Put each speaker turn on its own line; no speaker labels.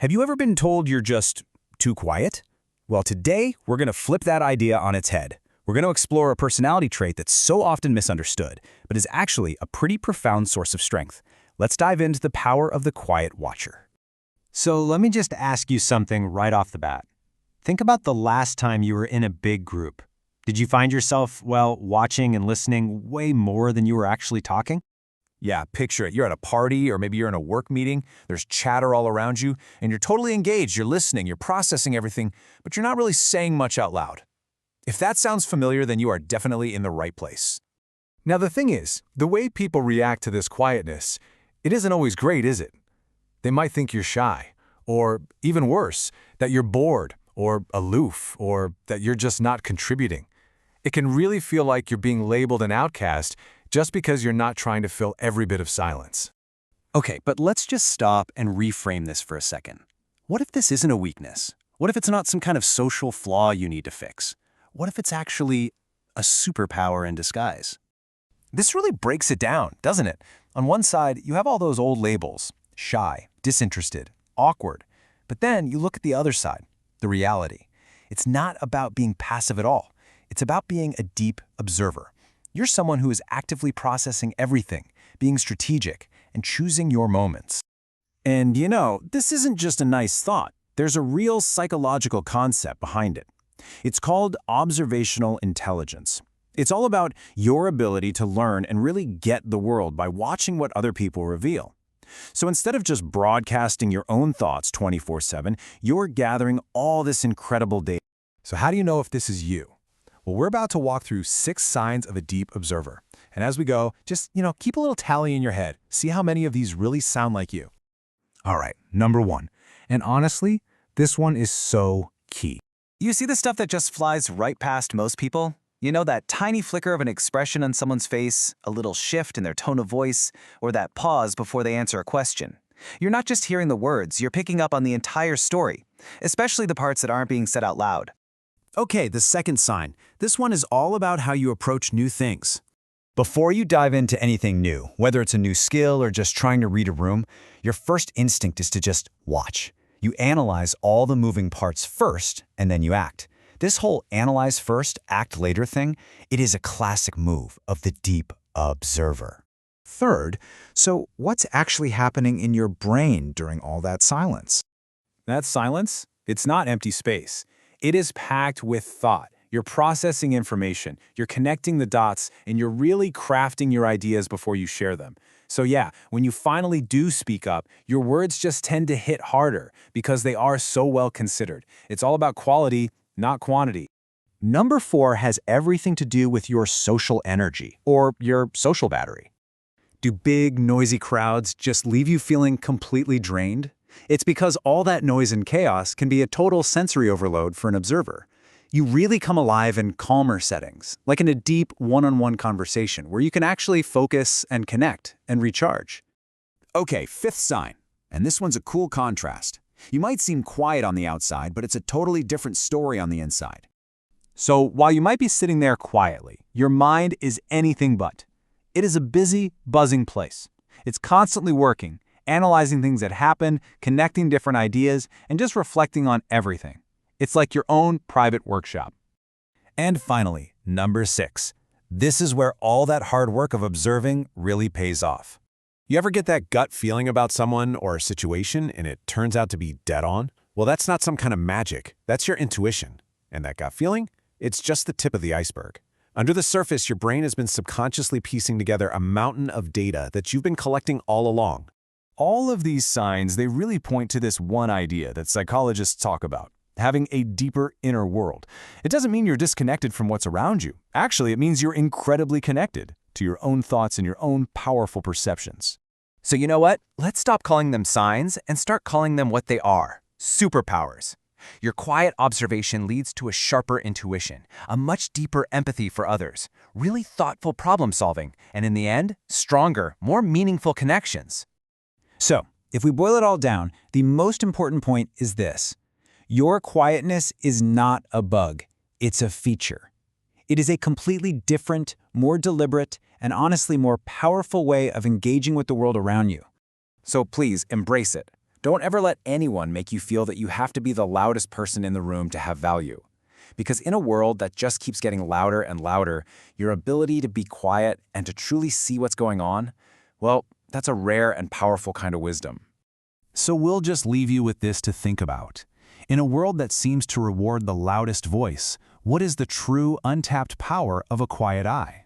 Have you ever been told you're just too quiet? Well, today we're going to flip that idea on its head. We're going to explore a personality trait that's so often misunderstood, but is actually a pretty profound source of strength. Let's dive into the power of the quiet watcher.
So let me just ask you something right off the bat. Think about the last time you were in a big group. Did you find yourself, watching and listening way more than you were actually talking?
Yeah, picture it. You're at a party or maybe you're in a work meeting. There's chatter all around you, and you're totally engaged. You're listening, you're processing everything, but you're not really saying much out loud. If that sounds familiar, then you are definitely in the right place.
Now the thing is, the way people react to this quietness, it isn't always great, is it? They might think you're shy, or even worse, that you're bored, or aloof, or that you're just not contributing. It can really feel like you're being labeled an outcast just because you're not trying to fill every bit of silence.
Okay, but let's just stop and reframe this for a second. What if this isn't a weakness? What if it's not some kind of social flaw you need to fix? What if it's actually a superpower in disguise?
This really breaks it down, doesn't it? On one side, you have all those old labels: shy, disinterested, awkward. But then you look at the other side, the reality. It's not about being passive at all. It's about being a deep observer. You're someone who is actively processing everything, being strategic, and choosing your moments.
And this isn't just a nice thought. There's a real psychological concept behind it. It's called observational intelligence. It's all about your ability to learn and really get the world by watching what other people reveal. So instead of just broadcasting your own thoughts 24/7, you're gathering all this incredible data.
So how do you know if this is you? Well, we're about to walk through 6 signs of a deep observer. And as we go, just, keep a little tally in your head. See how many of these really sound like you.
All right, number 1. And honestly, this one is so key.
You see the stuff that just flies right past most people? You know, that tiny flicker of an expression on someone's face, a little shift in their tone of voice, or that pause before they answer a question. You're not just hearing the words, you're picking up on the entire story, especially the parts that aren't being said out loud.
Okay, the second sign. This one is all about how you approach new things. Before you dive into anything new, whether it's a new skill or just trying to read a room, your first instinct is to just watch. You analyze all the moving parts first, and then you act. This whole analyze first, act later thing, it is a classic move of the deep observer. Third, so what's actually happening in your brain during all that silence?
That silence, it's not empty space. It is packed with thought. You're processing information, you're connecting the dots, and you're really crafting your ideas before you share them. So yeah, when you finally do speak up, your words just tend to hit harder because they are so well considered. It's all about quality, not quantity.
Number 4 has everything to do with your social energy, or your social battery. Do big, noisy crowds just leave you feeling completely drained? It's because all that noise and chaos can be a total sensory overload for an observer. You really come alive in calmer settings, like in a deep one-on-one conversation where you can actually focus and connect and recharge. Okay, 5th sign, and this one's a cool contrast. You might seem quiet on the outside, but it's a totally different story on the inside. So while you might be sitting there quietly, your mind is anything but. It is a busy, buzzing place. It's constantly working, analyzing things that happen, connecting different ideas, and just reflecting on everything. It's like your own private workshop.
And finally, number 6. This is where all that hard work of observing really pays off. You ever get that gut feeling about someone or a situation and it turns out to be dead on? Well, that's not some kind of magic. That's your intuition. And that gut feeling? It's just the tip of the iceberg. Under the surface, your brain has been subconsciously piecing together a mountain of data that you've been collecting all along.
All of these signs, they really point to this one idea that psychologists talk about: having a deeper inner world. It doesn't mean you're disconnected from what's around you. Actually, it means you're incredibly connected to your own thoughts and your own powerful perceptions.
So you know what? Let's stop calling them signs and start calling them what they are: superpowers. Your quiet observation leads to a sharper intuition, a much deeper empathy for others, really thoughtful problem solving, and in the end, stronger, more meaningful connections.
So, if we boil it all down, the most important point is this. Your quietness is not a bug, it's a feature. It is a completely different, more deliberate, and honestly more powerful way of engaging with the world around you.
So please embrace it.
Don't ever let anyone make you feel that you have to be the loudest person in the room to have value. Because in a world that just keeps getting louder and louder, your ability to be quiet and to truly see what's going on, well, that's a rare and powerful kind of wisdom.
So we'll just leave you with this to think about. In a world that seems to reward the loudest voice, what is the true, untapped power of a quiet eye?